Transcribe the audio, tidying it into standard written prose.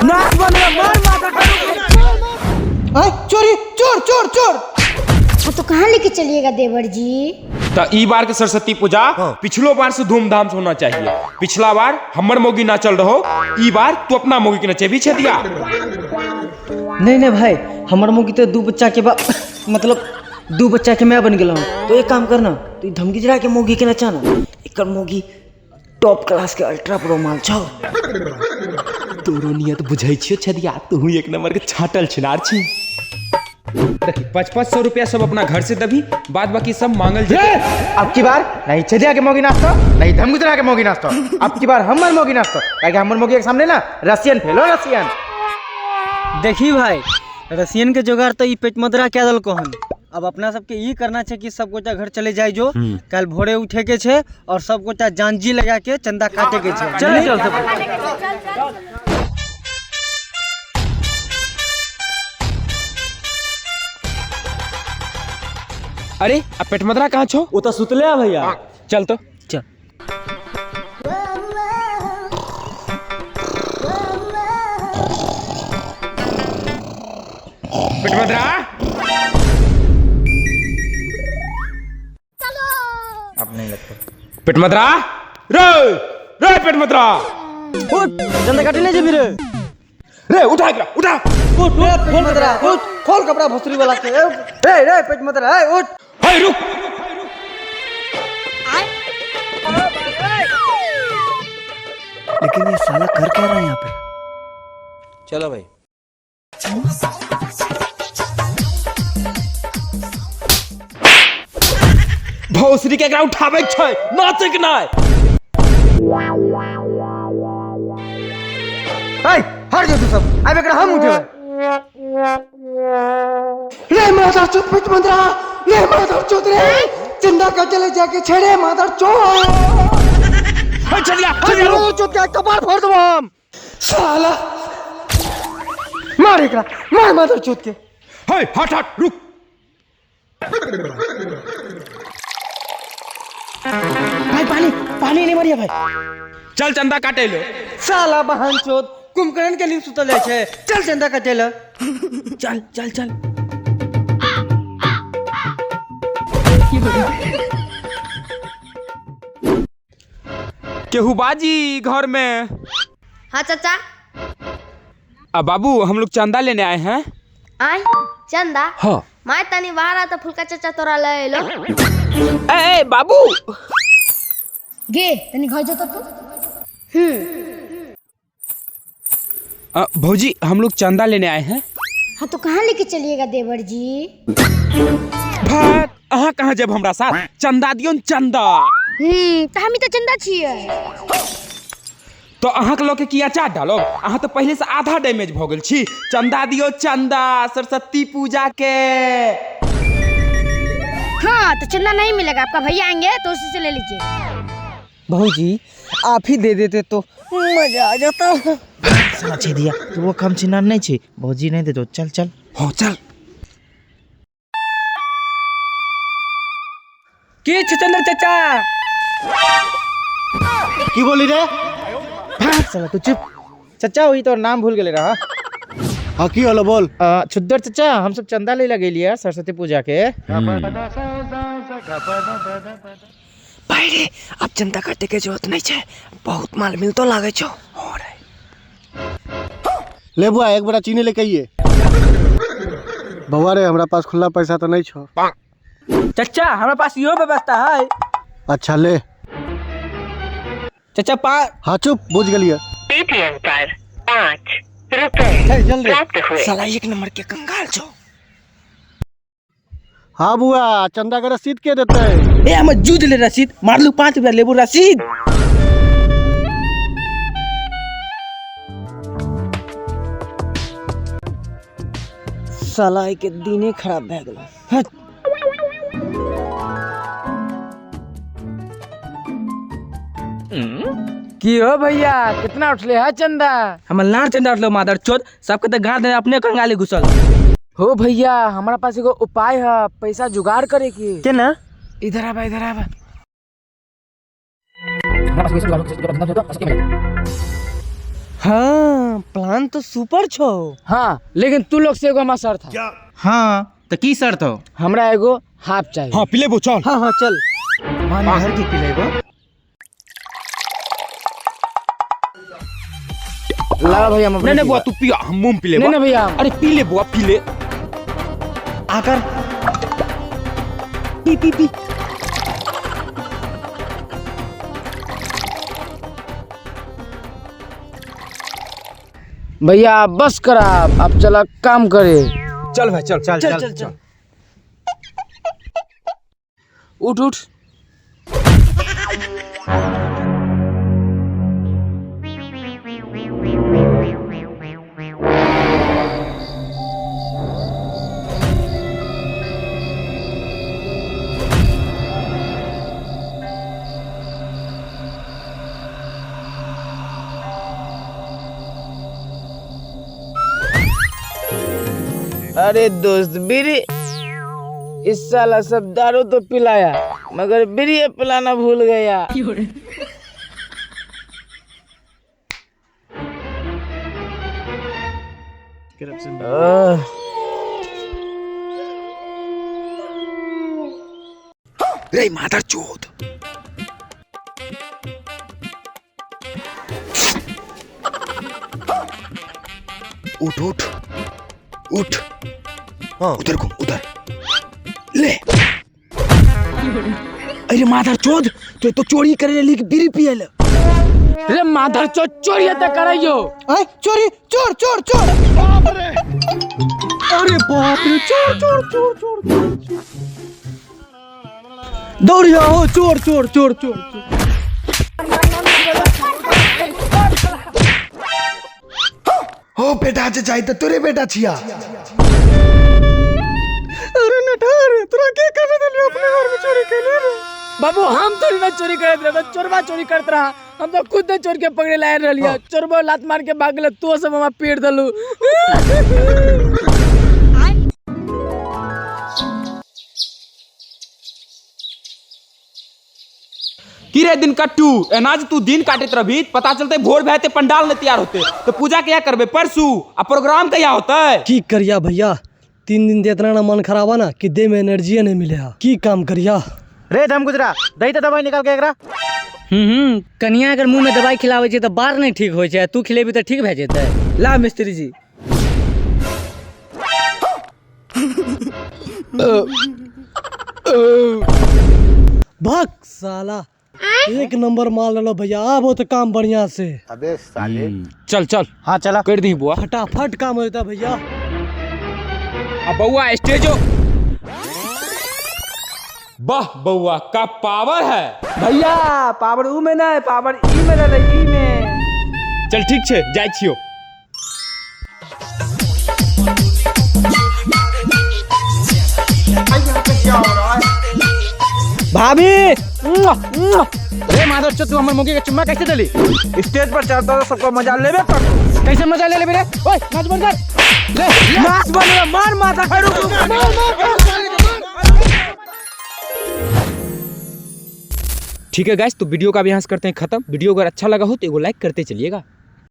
नाक बंद कर, मार माथा चोरी चोर चोर चोर। हाँ तो कहाँ लेके चलिएगा देवर जी? तो ई बार के सरस्वती पूजा पिछलो बार से धूमधाम से होना चाहिए। पिछला बार हमर मोगी ना चल रहो, ई बार तू अपना मोगी के नचे भी छे दिया। नहीं नहीं भाई, हमर मोगी तो दो बच्चा के मतलब दो बच्चा के मैं बन गया हूँ। तो एक काम करना, तो धमकी जरा के मोगी के नचाना। एक मोगी टॉप क्लास के अल्ट्रा प्रो माल छो। तोरो नियत बुझै छियो छदिया, तू एक नंबर के छाटल छिनार छी। देखी 500 रुपया सब अपना घर से दबी, बाद बाकी सब मांगल जाए। अब की बार नहीं छदिया के मोगी नाचतो, नहीं धमगुतरा के मोगी नाचतो। अब की बार हमर मोगी नाचतो, काहे हमर मोगी के सामने ना रसियन फेलो रसियन। देखी भाई, रसियन के जोगार तो ई पेट मदरा क्या दल को हन। अब अपना सबके ई करना है कि सब गोटा घर चले जाए जो कल भोरे उठे के छे और सब गोटा जानजी लगा के चंदा काटे के छे। चल चल सब। अरे अब पेट मदरा कहाँ छो? वो तो सुतले है भैया। चल तो चल। पेट मदरा अब नहीं लगता। पेट मदरा, रे रे पेट मदरा, उठ, चंदा काटे ले जेबी रे। रे उठा एकरा, उठा। उठ उठ पेट मदरा, उठ, खोल कपड़ा भोसरी वाला के। ए रे पेट मदरा, ए उठ। हे रुक। लेकिन ये साला कर क्या रहा है यहाँ पे? चलो भाई। भोसरी के एकरा उठावे के छै, नाचे के नहीं। हट जाओ तू सब, अब एकरा हम उठेबे। रे मादर चोद पेट मदरा, रे मादर चोद रे, चंदा का चले जाके छेड़े मादर चोद। चलिया चलो चोद के कपार फोड़ दो हम। साला मार एकरा, मार मादर चोद के। हे हट हट रुक। भाई पानी पानी नहीं मरिया भाई। चल चंदा काटे लो। साला बहन चोद कुंभकर्ण के लिए सुतले छे। चल चंदा काटे ले। चल चल चल। केहू बाजी घर में? हाँ चाचा। अब बाबू हम लोग चंदा लेने आए हैं। आय चंदा? हाँ। माय तनी बाहर आ तो फुलका चाचा तोरा ले लो। ए बाबू गे तनी घर जो तो तू। भौजी हम लोग चंदा लेने आए हैं। हाँ तो कहाँ लेके चलिएगा देवर जी? भाग, अहाँ कहाँ जब हमरा साथ? चंदा दियो न चंदा। तो हम ही तो चंदा छिए। तो अहाँ के लोग के किया चाट डालो? अहाँ तो पहले से आधा डैमेज भ गेल छी। चंदा दियो चंदा, सरस्वती पूजा के। हाँ तो चंदा नहीं मिलेगा, आपका भैया आएंगे तो उसी से ले लीजिए। भौजी आप ही दे देते तो मजा आ जाता। साला छे दिया, तो वो कम चिनार नहीं छे, भौजी नहीं दे दो। चल चल हो चल। की चंद्र चाचा की बोली रे? साला तू चुप। चाचा वही तो नाम भूल गेले रहा। हाँ की होलो बोल। छुद्दर चाचा, हम सब चंदा ले लगे लिया सरस्वती पूजा के। भाई रे अब चंदा काटे के जरूरत नहीं छे, बहुत माल मिल तो लागे छो। हो रे ले बुआ एक बड़ा चीनी लेके आइए। बउआ रे हमरा पास खुला पैसा तो नहीं छो। चाचा हमारे पास यो व्यवस्था है। अच्छा ले। चाचा हाँ चुप, बुझ गलिए। पेटीएम पर 5 रुपए जल्दी प्राप्त हुए। साला एक नंबर के कंगाल छो। हाँ बुआ, चंदा का रसीद के देते है? ए हम जूझ ले रसीद, मार लू 5 रुपया लेबू रसीद। साला के दिने खराब भए गेल। की हो भैया, कितना उठले है चंदा? हम लार चंदा उठलो मादर चोद, सबके तो गांड में अपने कंगाली घुसल। हो भैया हमारा पास एगो उपाय है, पैसा जुगाड़ करे की। के ना? इधर आवा इधर आवा। हाँ प्लान तो सुपर छो। हाँ लेकिन तू लोग से एगो हमार शर्त था। हाँ तो की शर्त हो? हमरा एगो हाफ चाहिए। हाँ पिले चल। हाँ हाँ चल मान घर के पिलेगो। ला भैया हम नहीं बुआ तू पिया, हम मुंह पिले। नहीं भैया। अरे पीले बुआ पीले। आकर पी पी पी। भैया बस करा, अब चला काम करे। चल भाई चल चल चल चल चल। उठ उठ। अरे दोस्त बीड़ी, इस साला सब दारू तो पिलाया मगर बीड़ी पिलाना भूल गया। रे मादर चोद। उठ उठ उठ। हाँ उधर घूम उधर। ले अरे मादर चोद, तो चोरी करे ले बीड़ी पिए ले। रे माधर चो चोरी तक कराइयो। चोरी चोर चोर चोर। अरे बाप रे चोर चोर चोर चोर। दौड़िया हो चोर चोर चोर चोर। हो बेटा जे जाई तो तोरे बेटा छिया। अरे नठार तोरा के करने देलियो अपने घर में चोरी कैले रे। बाबू हम तो ना चोरी करत रहे, चोरबा चोरी करत रहा। हम तो खुद चोर के पकड़े लाए रहलिया। चोरबा लात मार के भाग गेल, तो सब हम पेड़ दलू। की रे दिन कट्टू, अनाज तू दिन काटत रही, पता चलते भोर भैते पंडाल न तैयार होते तो पूजा क्या करबे परसू, आ प्रोग्राम क्या होता है? की करिया भैया, 3 दिन से इतना ना मन खराब है ना कि देह में एनर्जी नहीं मिले। की काम करिया रे धम गुजरा, दही तो दवाई निकाल के एकरा। कनिया अगर मुंह में दवाई खिलावे छे तो बार नहीं ठीक होय छे, तू खिलेबी तो ठीक भे जेते। ला मिस्त्री जी। भाग साला, 1 नंबर माल लो भैया। अब हो तो काम बढ़िया से। चल चल। हाँ चला कर दी बुआ। फटाफट काम होता भैया। अब बउआ स्टेजो। वाह बउआ का पावर है भैया। पावर ऊ में ना, पावर ई में रहे, ई में। चल ठीक छे जाय छियो। भाभी। रे माधव चो, तू हमर मुंगी के चुम्मा कैसे दली? स्टेज पर चढ़ता तो सबको मजा लेबे कर। कैसे मजा ले रे? ओए नाच बंद कर। ले नाच बंद कर, मार माथा खड़ू। ठीक है गाइस, तो वीडियो का भी यहाँ से करते हैं खत्म। वीडियो अगर अच्छा लगा हो तो एगो लाइक करते चलिएगा।